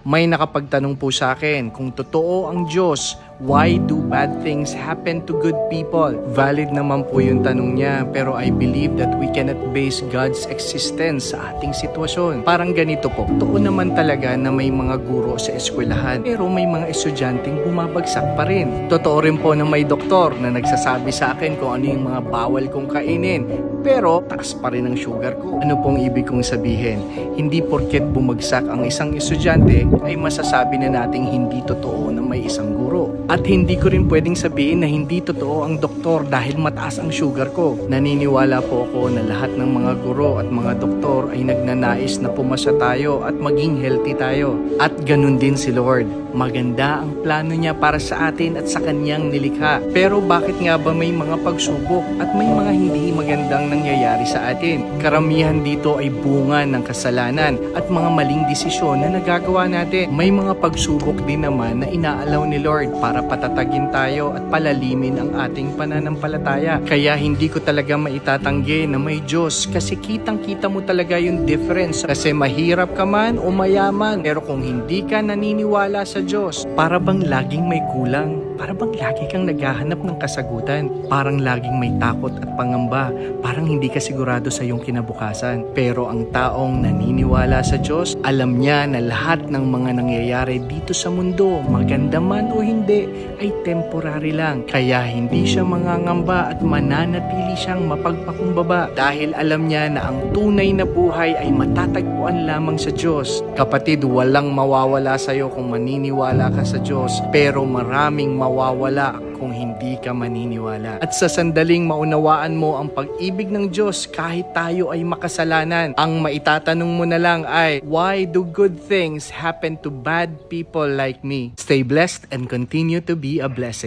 May nakapagtanong po sa akin kung totoo ang Diyos, why do bad things happen to good people? Valid naman po yung tanong niya, pero I believe that we cannot base God's existence sa ating sitwasyon. Parang ganito po, totoo naman talaga na may mga guro sa eskwelahan, pero may mga estudyanteng bumabagsak pa rin. Totoo rin po na may doktor na nagsasabi sa akin kung ano yung mga bawal kong kainin, pero taas pa rin ang sugar ko. Ano pong ibig kong sabihin? Hindi porket bumagsak ang isang estudyante ay masasabi na nating hindi totoo na may isang guro. At hindi ko rin pwedeng sabihin na hindi totoo ang doktor dahil mataas ang sugar ko. Naniniwala po ako na lahat ng mga guro at mga doktor ay nagnanais na pumasa tayo at maging healthy tayo. At ganun din si Lord. Maganda ang plano niya para sa atin at sa kanyang nilikha. Pero bakit nga ba may mga pagsubok at may mga hindi magandang nangyayari sa atin? Karamihan dito ay bunga ng kasalanan at mga maling desisyon na nagagawa natin. May mga pagsubok din naman na inaalaw ni Lord para patatagin tayo at palalimin ang ating pananampalataya. Kaya hindi ko talaga maitatanggi na may Diyos kasi kitang-kita mo talaga yung difference. Kasi mahirap ka man o mayaman, pero kung hindi ka naniniwala sa Diyos, para bang laging may kulang? Para bang lagi kang naghahanap ng kasagutan? Parang laging may takot at pangamba. Parang hindi ka sigurado sa iyong kinabukasan. Pero ang taong naniniwala sa Diyos, alam niya na lahat ng mga nangyayari dito sa mundo, maganda man o hindi, ay temporary lang. Kaya hindi siya mangangamba at mananatili siyang mapagpakumbaba dahil alam niya na ang tunay na buhay ay matatagpuan lamang sa Diyos. Kapatid, walang mawawala sa iyo kung maniniwala ka sa Diyos, pero maraming mawawala kung hindi ka maniniwala. At sa sandaling maunawaan mo ang pag-ibig ng Diyos kahit tayo ay makasalanan, ang maitatanong mo na lang ay, why do good things happen to bad people like me? Stay blessed and continue to be a blessing.